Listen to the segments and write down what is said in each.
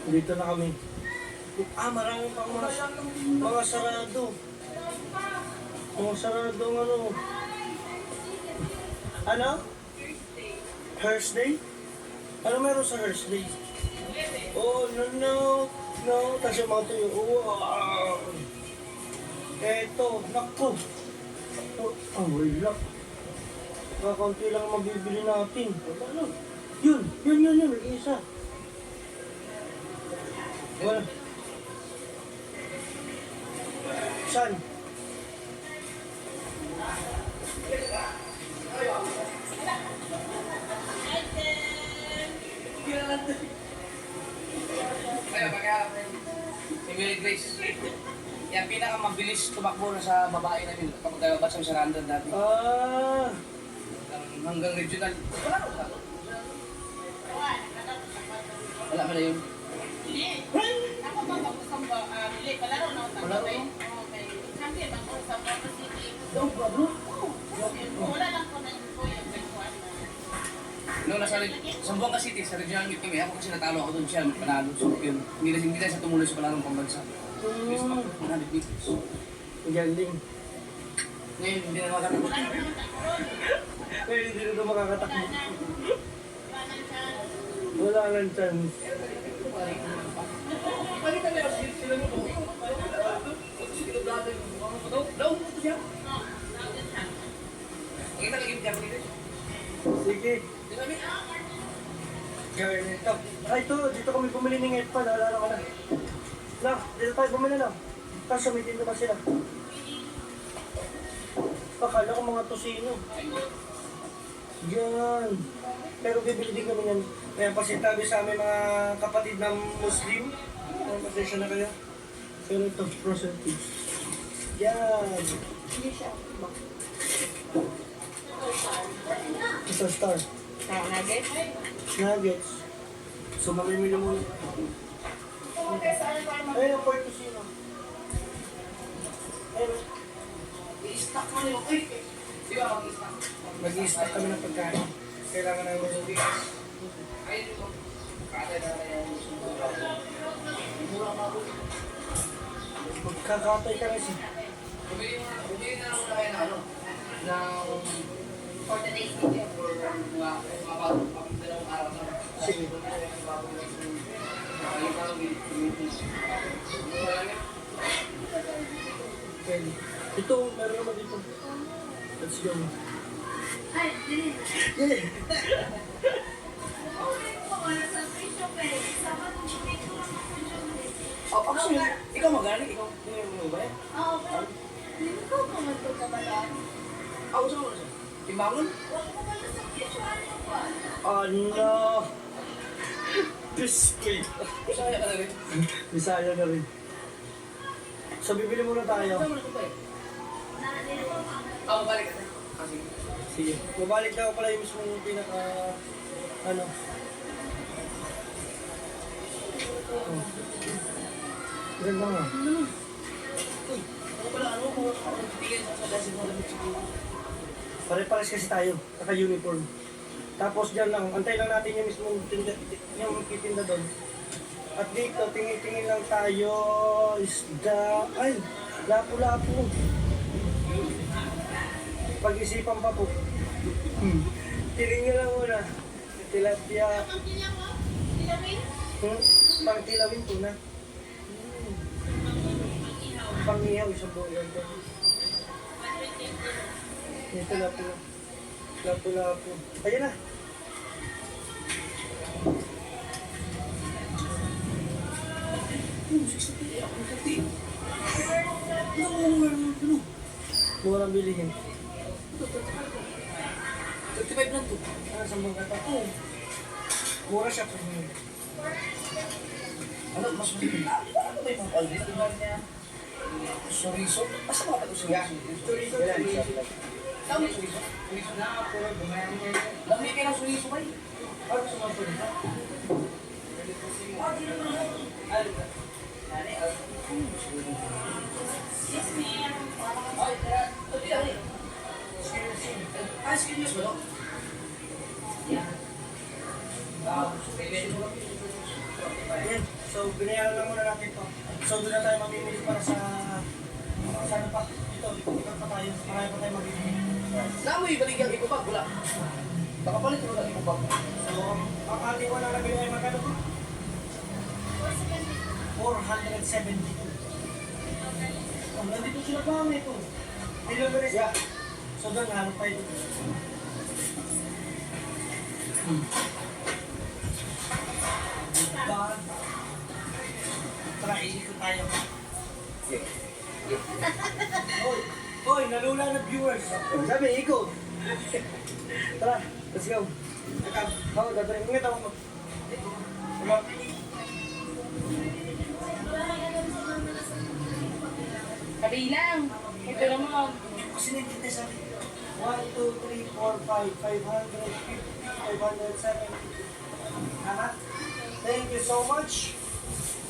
Dito na kami. Marami pang mga sarado. Mga sarado ng ano. Ano? Thursday? Ano meron sa Thursday? Oh, no. Tapos yung mga tuyo. Wow! Eto, naku. Wala. Kakaunti lang ang mabibili natin. Ano? Yun. Isa. Wala. Saan? Emily Grace. Yan, pinakamabilis tumakbo na sa babae namin kapag batch sa 100 dati. Hanggang regional. Wala ko ba? Wala mo na yun. Ako magpapusang bili. Palaro na ako sa gawin. Okay. Champion ako sa Motor City. Wala lang ko na yung kuya. Noong nasa Zamboanga City, sa regional meeting, ako kasi natalo ako doon siya, panalo. So yun, hindi na siya tumuloy sa palarong pambansa. Yes, 100 meters. Galing. Ngayon, hindi na makatakbo. Ngayon, hindi na makakatakbo. Wala nang chance. Sige. Gawin ito. Dito kami bumili ng Edpa, naalala ko na. Dito tayo bumili na. Tapos sumitin naman sila. Akala ko mga tosino. Yan. Pero bibili din kami yan. Kaya pasitabi sa aming mga kapatid ng Muslim. Pasensya na kayo. Pero ito, percentage. Yan. Ito star. Nuggets. So mamimili muna. Ayun ang pork tosino. Ayun. I-stock mo nyo. Di ba mag-i-stock? Mag-i-stock kami ng pagkain. Kailangan namin yung bigas. Ayun ito. Kada na yung Magkakatay ka rin siya. bumili na lang muna kayo na ano, ng For the next video. for mga dalawang araw na. Sige. Okay. Ito, meron naman dito. Let's go. Ay, dili. Yeah. Oh, actually, ikaw magaling, ikaw mo ba yan? Oo, pero hindi ko pumunta ka ba lang? Ako sa mga siya. Timbangon? Huwag ko pala sa visual mo ba? Ano? Biscuit. Masaya ka na rin. Bisaya na rin. So, bibili muna tayo. Saan mo na ito ba eh? Ako balik ka na. Sige. Sige. Mabalik daw pala yung mismong pinaka... Ano? Oh. Ganda nga. Uy, ako pala ano ko? Ako titigil sa dasi mo lamit siguro. Pare-pares kasi tayo. Naka-uniform. Tapos dyan lang, antay lang natin yung mismong tinda, yung titinda doon. At dito, tingin-tingin lang tayo, isda, ay, lapu-lapu. Pag-isipan pa po. Tingin lang muna. Tilapia. Pang-tilawin po na. Pang-ihaw, isang buwan to. Ito lapu-lapu. Lapu-lapu. Ayan na. Murang bilihin. 35 lang to. Sa mga kata. Mura siya po. Ano, mas maliit. Ano ba yung mga paldi? Chorizo? Basta mga pati chorizo. Saan may chorizo? Lamig kayo ng chorizo kayo. Ano sa mga chorizo? Yes, ma'am. Ay, ito yan eh. Skin news ba ito? Yan. Ayan. So, binayaran lang muna natin to. So, doon na tayo mamimili para sa... Sana pa. Ito, ikot pa tayo. Marami pa tayo mamimili. Saan mo ibaligyan iko bag? Wala. Baka palit mo lang iko bag. So, ang ating wala na binayay magkano po? 472. Oh, nandito sila pa ang ito. Delivery siya. So, doon hanap tayo. Diba? Tara, iikot tayo. Hoy, hoy, nalula na viewers. Sabi, ikot. Tara, let's go. Ako, dadalhin. Ingat ako mo. Wala. Kabilang. Ito naman. Kasi nagkita sa 1, 2, 3, 4, 5, 550, 570. Anak, thank you so much.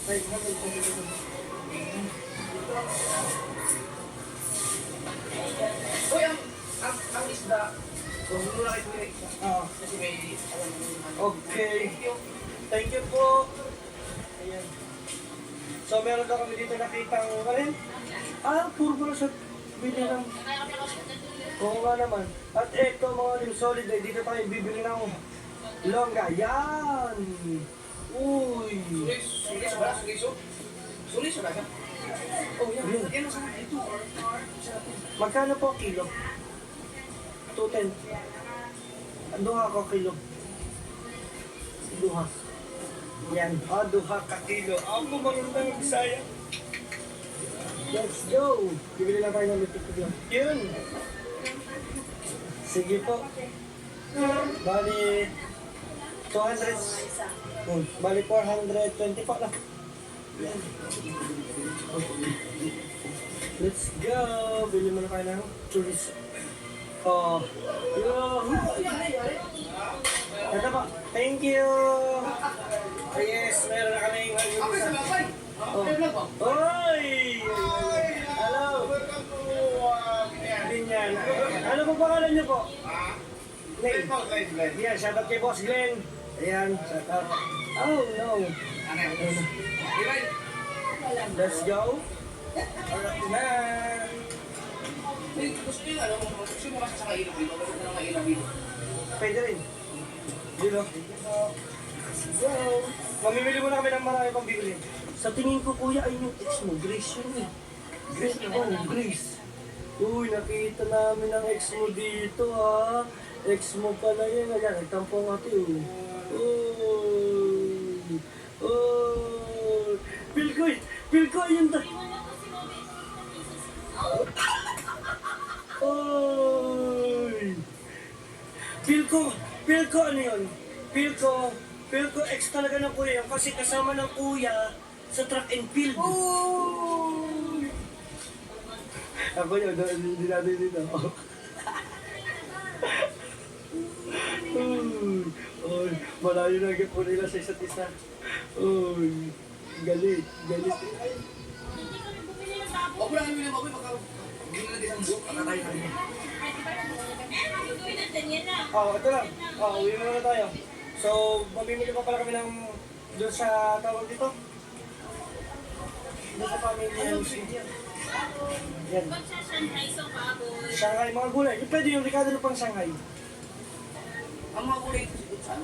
570. Uy, ang isda. Kung muna kayo tumili. Oo. Kasi may alam mo naman. Okay. Thank you po. Ayan. So, meron daw kami dito nakitang rin. Puro pala sa binilang. Oo nga naman. At eto mga lim solid, dito tayo bibili ng longga. Yan! Uy! Sulis ba? Suliso? Suliso ba? Oh, yan. Ayun. Yan ang sarap ito. Magkano po ang kilo? 210. Duha ko kilo. Duha. Yan. Duha ka kilo. Ako magandang Bisaya. Let's go! Bibili lang tayo ng lutik lang. Yun! Sige po. Bali, 200. Bali, 420 po na. Yan. Let's go! Bili mo na kayo ng chorizo. Oh, yun! Ito po. Thank you! Oh, yes, meron na kami yung Ako sa babay. Okay lang po. Oy! Hello! Binyan. Ano po pangalan niyo po? Glenn. Yan, shoutout kay Boss Glenn. Ayan, shoutout. Oh, no. Ano yun? Ibay. Let's go. Alright na. Gusto nyo ano, gusto mo kasi sa kailap dito, pero kung na kailap dito. Pwede rin. Dito. Let's go. Mamimili muna kami ng marami pang bibili. Sa tingin ko, kuya, ay yung ex mo. Grace yun eh. Grace na ba? Grace. Uy, nakita namin ang ex mo dito ha. Ex mo pala yun. Ayan, nagtampo ang ate oh. Uy. Uy. Feel ko yun ta. Uy. Feel ko ano yun? Feel ko ex talaga ng kuya yun kasi kasama ng kuya sa track and field. Uy. Ako yun, hindi natin dito. Uy, malayo na po nila sa isa't isa. Uy, galit. Huwag mo lang yung ako, baka hindi na natin ang buhok, kakatay na rin. Ito lang. Uwi muna tayo. So, mamimili pa pala kami ng doon sa tawag dito. Doon sa family yan. Yan. Shanghai, mga gulay. Pwede yung Ricardo ng pang Shanghai. Ang mga kulay ito siguro saan?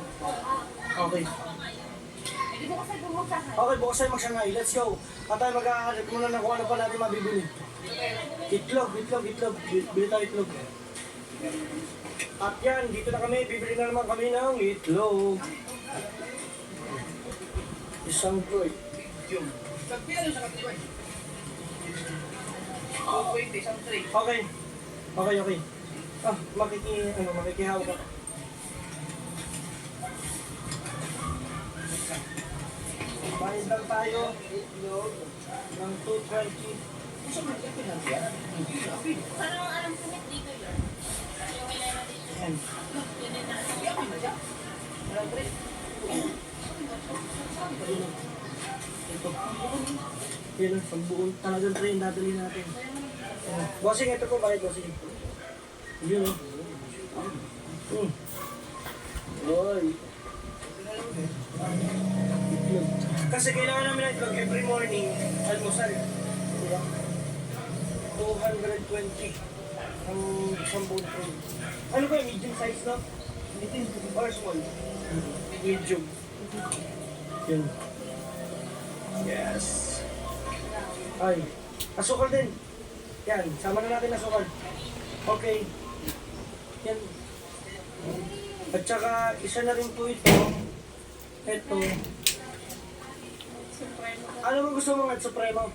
Okay. Okay, bukas tayo mag-Shanghai. Let's go. At tayo mag-aalit muna ng kung ano pa natin mabibili. Itlog. Bili tayo itlog. At yan, dito na kami. Bibili na naman kami ng itlog. Isang broy. Yung. Pagpila sa katliway. 220, isang tray. Okay. Makikihawak ako. Bayad lang tayo. Itlog. Ng 220. Gusto mo yung pinagyan? Hindi na, apin. Parang alam ko dito yun. Yung kailangan natin yun. Yan. Hindi, apin na siya. Walang tray. Ito. Yan ang pagbuon. Talagang train dadali natin. Bossing, ito po. Bakit bossing? Yun o. Oy. Itlog. Kasi kailangan namin ng itlog every morning, almusal. Diba? 220 ang isang buong tray. Ano ba, medium size no? Medium or small? Medium. Yun. Yes. Ay, asukal din. Yan, sama na natin asukal. Okay. Yan. At saka, isa na rin po ito. Ito. Ano mo gusto mo at Supremo?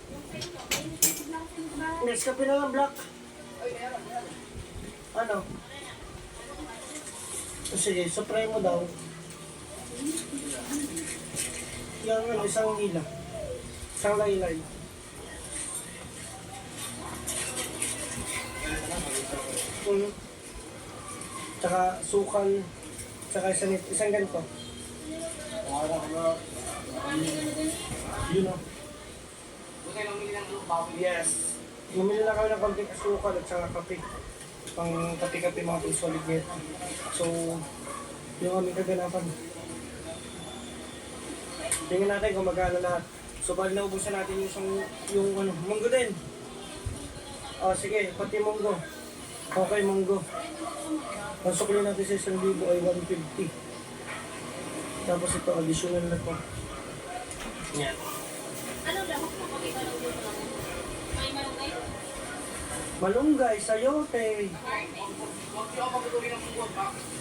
Nescafe na lang black. Ano? Sige, Supremo daw. Yung ano, isang hila. Isang laylay. Tsaka sukal. Tsaka isang ganito. Yun o. Buti lang mili ng baboy. Yes. Bumili na kami ng konting asukal at saka kape. Pang kape-kape mga pang solid net. So, yung aming kaganapan. Tingnan natin kung magkano lahat. So, bali naubusan natin yung ano, munggo din. Oh, sige, pati munggo. Okay, munggo. Ang sukli natin sa 1,000 ay 150. Tapos ito, additional na po. Yan. Ano lang, makakita lang dito lang. May malungay? Malunggay, sayote. Huwag siya ako pagtutuloy ng bukod.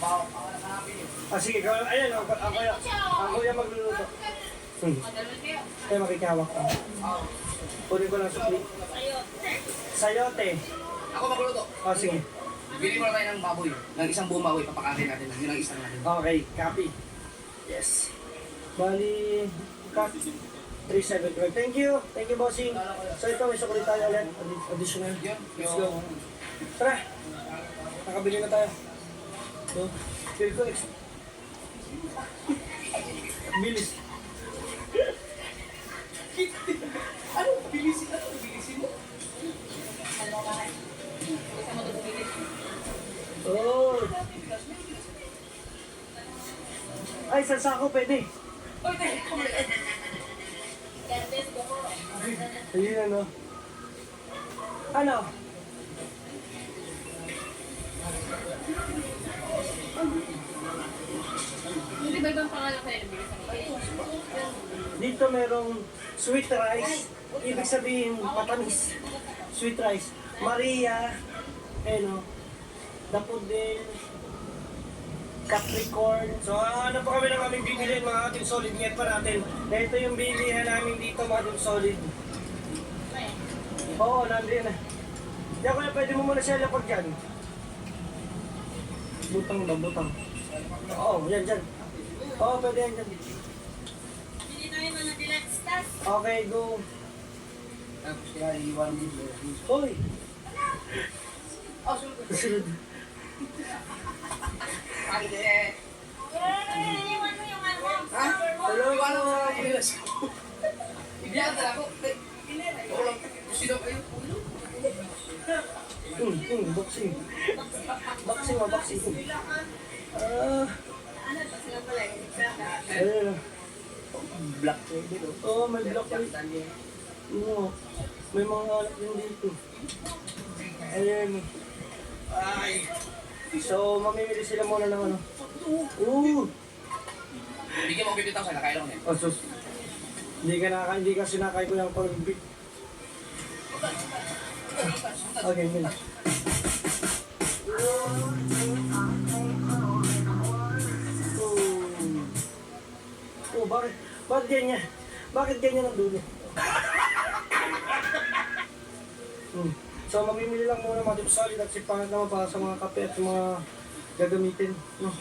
Hanapin yun. Ah, sige, ayan, ako yung magluluto. Madalawin kayo. Kaya makikawak ka. Kunin ko lang sukli. Ayun. Sayote. Ako magluto. Ah, sige. Bili mo na tayo ng baboy. Ng isang buong baboy, papakain natin. Yun ang isang natin. Okay, copy. Yes. Bali, cut. 375. Thank you. Thank you, bossing. So ito, may sukli tayo ulit. Additional. Yun. Let's go. Tara. Nakabili na tayo. So, feel ko bilis. Ano? Bilisin na ito. Bilisin mo. Gusto mo ito bumili? Oh. Ay, sa sako pwede. Oy, te! Kerdes, buko. Ayun ano. Ano? Hindi ba ibang pangalan kayo nabili sa mga? Dito merong sweet rice. Ibig sabihin, matamis. Sweet rice. Maria. Ano? Daffodil. Capricorn. So, ano pa kami ng aming bibilin, mga ating solid net pa natin. Na ito yung bilihan namin dito, mga ating solid. Oo, nandiyan na. Diyan ko na, pwede mo muna siya lapag dyan. Butang ba, butang? Oo, yan, dyan. Oo, pwede yan, dyan. Bili tayo mga deluxe tas. Okay, go. Tapos kaya iiwan mo dito. Hoy! Oh, sunod. Sunod. Pagde. Iwan mo yung ano. Ha? Hello, Iwanan mo hello. sa ibilas. Ibiyan ka ako. Ako lang. Sino kayo? Boxing. Boxing, boxing. Ah, Ano pa sila pala eh. ayun. Black dito. Oo, may block ulit. Oo, may mga anak din dito. Ayun. Ay. So, mamimili sila muna ng ano. Bigyan mo 50,000, nakailan ko na yun. Oh, sus. Hindi ka sinakay ko yung pag-bit. Okay, yun. Oh, bakit ganyan? Bakit ganyan ang dulo? So, mamimili lang muna mga dip solid at sipangat naman para sa mga kape at mga gagamitin. No?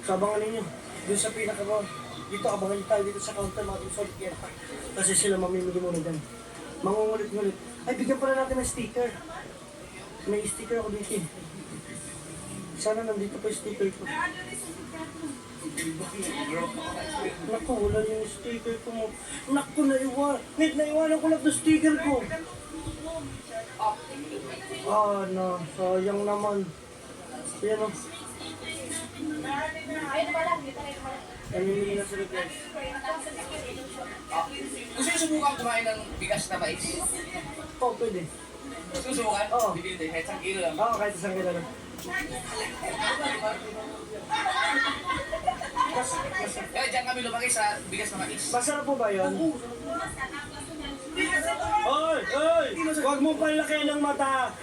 So, abangan ninyo. Doon sa pinaka dito, abangan nyo tayo dito sa counter mga dip solid yan. Kasi sila mamimili muna dyan. Mangungulit-ngulit. Ay, bigyan pala natin ng sticker. May sticker ako dito. Sana nandito pa yung sticker ko. Naku, wala yung sticker ko mo. Naku, naiwanan ko lang yung sticker ko. Ah, no. Sayang naman. Yan o. Ayun na pala, dito na yun pala. Namimili na sila guys. nasubukan kumain ng bigas na mais. Oo, pwede. Susubukan? Oo. Depende, kahit 1 kilo lang. Oo, kahit isang kilo na. Kaya dyan kami lumaki sa bigas na mais. Masarap po ba yun? Oy! Oy! Huwag mong palakihan ng mata!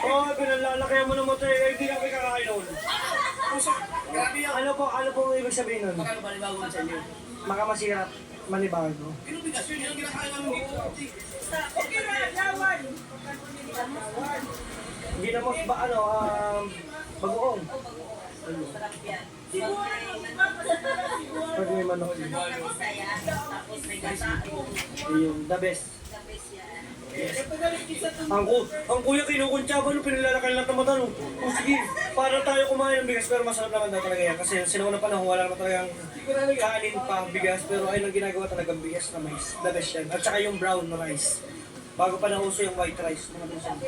Oh, pinalalakihan mo ng mata eh, hindi kami kakain nun. Grabe yun. Ano po ang ibig sabihin nun? Magkano ba libago sa inyo? Makamasirap, manibago. Pero bigas yun, yun ang kinakain namin dito. Okay na, yawan. Hindi na mo ba ano, bagoong. Sarap yan. Siguro, Pag may manok yun. Saya, tapos may gata. Ayun, the best. Ang kuya kinukuntsa ba no, pinilalakal lang ng mata no? O sige, para tayo kumain ng bigas pero masarap naman daw talaga yan. Kasi sinauna pa na wala naman talagang kanin pa bigas pero ayun ang ginagawa talagang bigas na mais. The best yan. At saka yung brown na rice. Bago pa nauso yung white rice. Mga pinsan.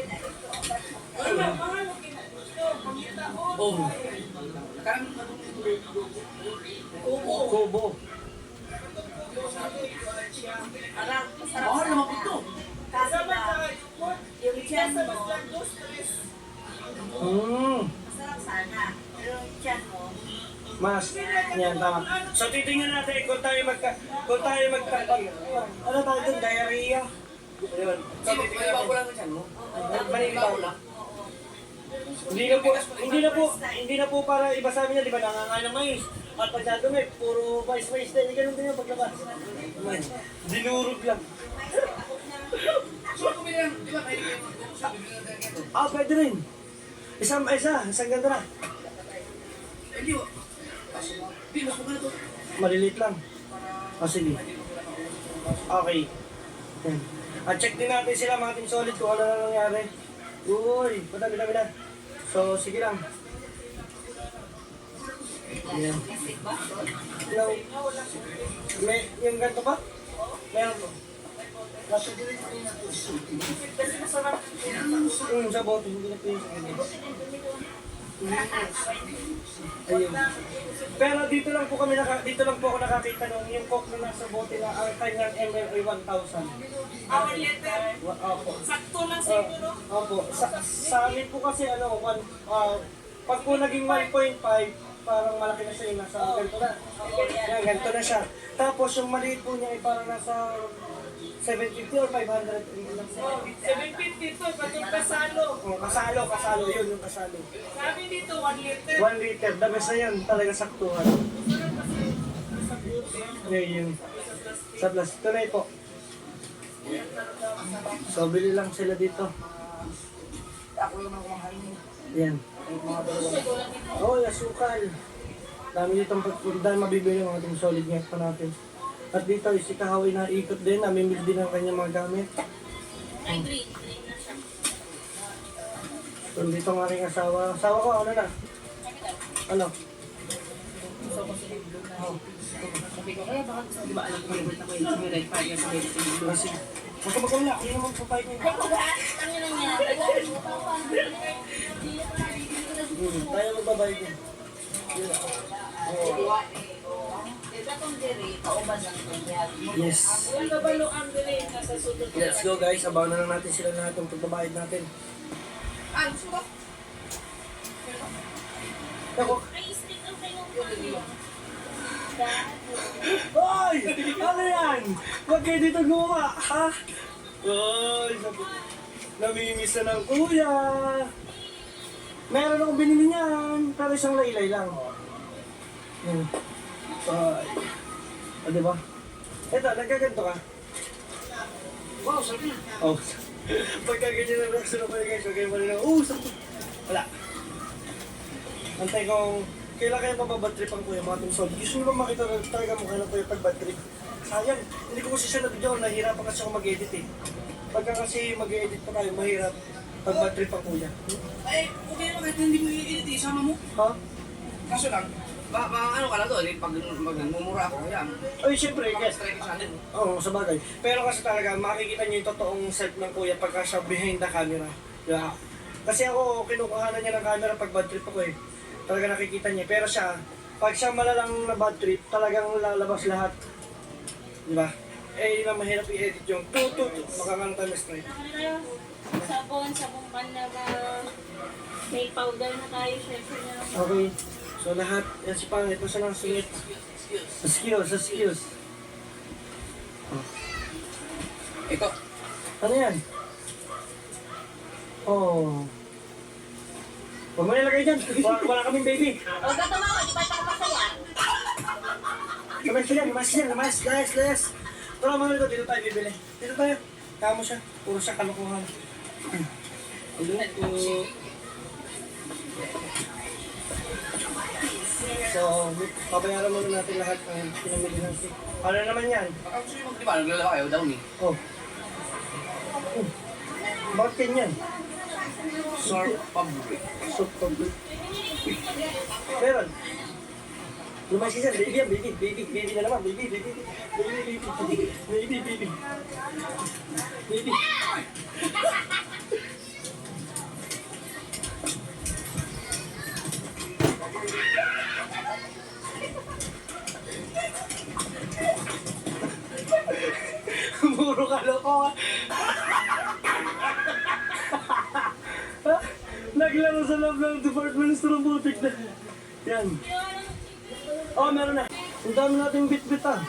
Oh. Kubo. Masarap Mahal naman po ito. Kasi ba, yung tiyan mo, masarap sana. Pero yung tiyan mo, Mas, yan, tama. So, titingnan natin kung tayo ano tayo dun, diarrhea. Ayun. So, Sino, titingnan malibago natin. lang dyan, no? Malibago lang. Hindi na po para iba sa amin yan, di ba, nangangain ng mais. At pagka dumit, puro mais-mais din, ganun din yung paglabas. Dinurog lang. So, bumili lang, di ba, kayo bibili lang tayo ito. Pwede rin. Isang ganda na. Hindi, oh. Hindi, mas maganda to. Maliliit lang. Sige. Okay. Yan. At check din natin sila mga team solid kung ano na nangyari. Uy, madami na. So, sige lang. Yan. No. Yung ganito pa? Meron po. Sa bote, hindi na po yung sa ganyan. Ayun. Pero dito lang po ako nakakita nung yung coke na nasa bote na ang kanyang ml ay 1,000. our letter, Opo. sakto lang siguro. Opo. Sa amin po kasi pag po naging 1.5, parang malaki na siya yung nasa ganito na. Yan, ganito na siya. Tapos yung maliit po niya ay parang nasa 750 or 500 lang. 750 to, pati kasalo. Kasalo, yun yung kasalo. Sabi dito, 1 liter. 1 liter, the best na yun, talaga saktuhan. Yun. Sa plastic, tunay po. So, bili lang sila dito. Ako naman kumahain mo. Yan. Oh, asukal. Dami ditong dahil mabibili yung ating solid net pa natin. At dito, si Kahawi na ikot din, namimil din ang kanyang mga gamit. Ay, green na siya. So, dito ang aking asawa. Asawa ko, ano na? Ano? Sabi ko, baka di ba alam ko yung word na ko yung similar pa yung sa medicine blue. Kasi, huwag ka magkawala, hindi naman papayag niya. Ang yun ang yan. Tayo magbabayad din. Yes. Ang kabalo ang bilhin na sa sunod. Let's go guys, abangan na lang natin sila na itong pagbabayad natin. Ah, gusto ba? Ako, Ay, stick ang kayo. hoy! Ano yan? Huwag kayo dito gumawa, ha? Hoy, namimiss na ng kuya. Meron akong binili niyan, pero isang laylay lang. Yan. Ay. Diba? Ito, nagkaganto ka. Wow, sabi na. Oh. Pagka ganyan na reaction ako guys, huwag kayo malinaw. Sakto. Wala. Antay kong, kailan kayo mababadtrip ang kuya mga tungsod? Gusto nyo ba makita talaga mukha ng kuya pag badtrip? Sayang, hindi ko kasi siya na-video, nahihirapan kasi ako mag-edit eh. Pagka kasi mag-edit pa tayo, mahirap pag badtrip ang kuya. Ay, okay naman kahit hindi mo i-edit, isama mo. Ha? Kaso lang, ano ka na to, pag magmumura ako, kaya Ay, syempre, yes. strike sa atin. Oo, sa bagay. Pero kasi talaga, makikita nyo yung totoong self ng kuya pagka siya behind the camera. Yeah. Kasi ako, kinukuhanan niya ng camera pag bad trip ako eh. Talaga nakikita niya. Pero siya, pag siya malalang na bad trip, talagang lalabas lahat. Di ba? Eh, yun ang mahirap i-edit yung tutut. Makakang tayo straight. Sabon pan na ba? May powder na tayo, syempre na. Okay. So lahat, yan si Pangit. Masa lang sungit. Sa skills. Ito. Ano yan? Oh. Huwag mo nilagay dyan. Wala kaming baby. O, gato mama, di ba ito masaya? Lumayas yan. Layas. Tara mga dito tayo bibili. Dito tayo. Kamo siya. Puro siya kalukuhan. So, pabayaran muna natin lahat ng pinamili ng stick. Ano naman yan? Baka gusto nyo di ba? Naglalaba kayo, down eh. Oh. Bakit ganyan? Surf fabric. Soup complete. Meron. Lumayas ka dyan. Baby yan. Baby na naman. Baby. Puro kalokohan. Naglaro sa loob ng department store ng butik na. Yan. Oh, meron na. Ang dami nating bit-bit ah.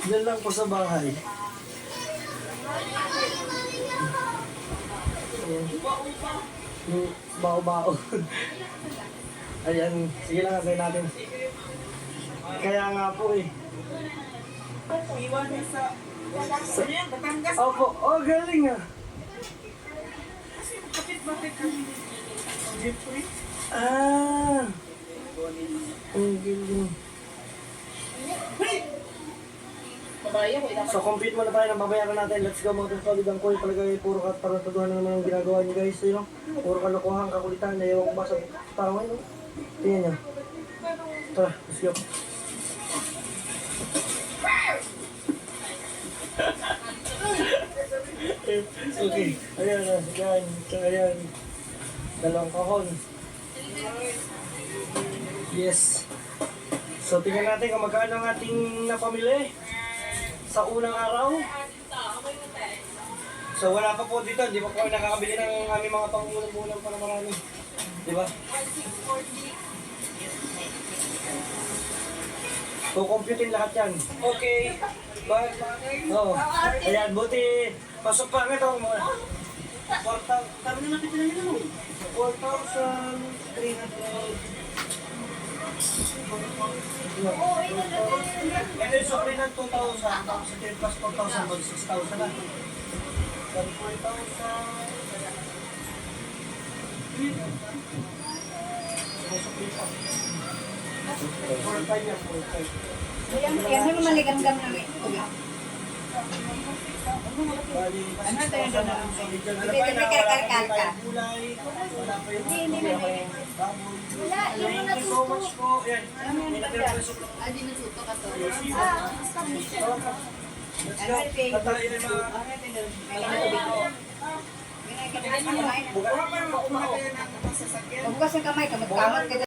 Diyan lang po sa bahay. Bao-bao. Ayan, sige lang natin natin. Kaya nga po eh. Iwan niya sa... Ano yan, Batangas? Opo, oh galing ah. Bakit kami? Jeffrey? Ah. Ang galing. Babae ko, dapat. So compete muna tayo ng babayaran natin. Let's go mga solid ang coin. Talaga ay puro katarantaduhan na naman ang ginagawa niyo guys. You know? Puro kalokohan, kakulitan. Naiwan ko ba sa parang ano? Tingnan niyo. Tara, let's go. Okay, ayan. Dalawang kahon. Yes. So tingnan natin kung magkano ang ating napamili sa unang araw. So wala pa po dito, hindi pa po kami nakakabili ng aming mga pangulang-ulang para marami. Di ba? So computein lahat yan. Okay. Bye. Oo. Ayan, buti. Pasok pa nga ito muna. 4,000. Sabi na natin pinamili mo. 4,300. And then supli ng 2,000. Tapos ito yung plus 4,000. Bali 6,000 na. Bali 4,000. Supli pa. 4,500 yan. 4,500. Yan ano maligamgam na may ulam. Bali, Ano tayo doon? ano pa Hindi, yun? hindi, karkar ka. Kulay, wala pa yung Hindi, baboy. Wala, yung Thank you so much po. Yan. May natira pa yung supli. Ah, di natuto ka to. Let's go. Okay. At tayo yung mga... Huwag ka sa kamay, kamot-kamot ka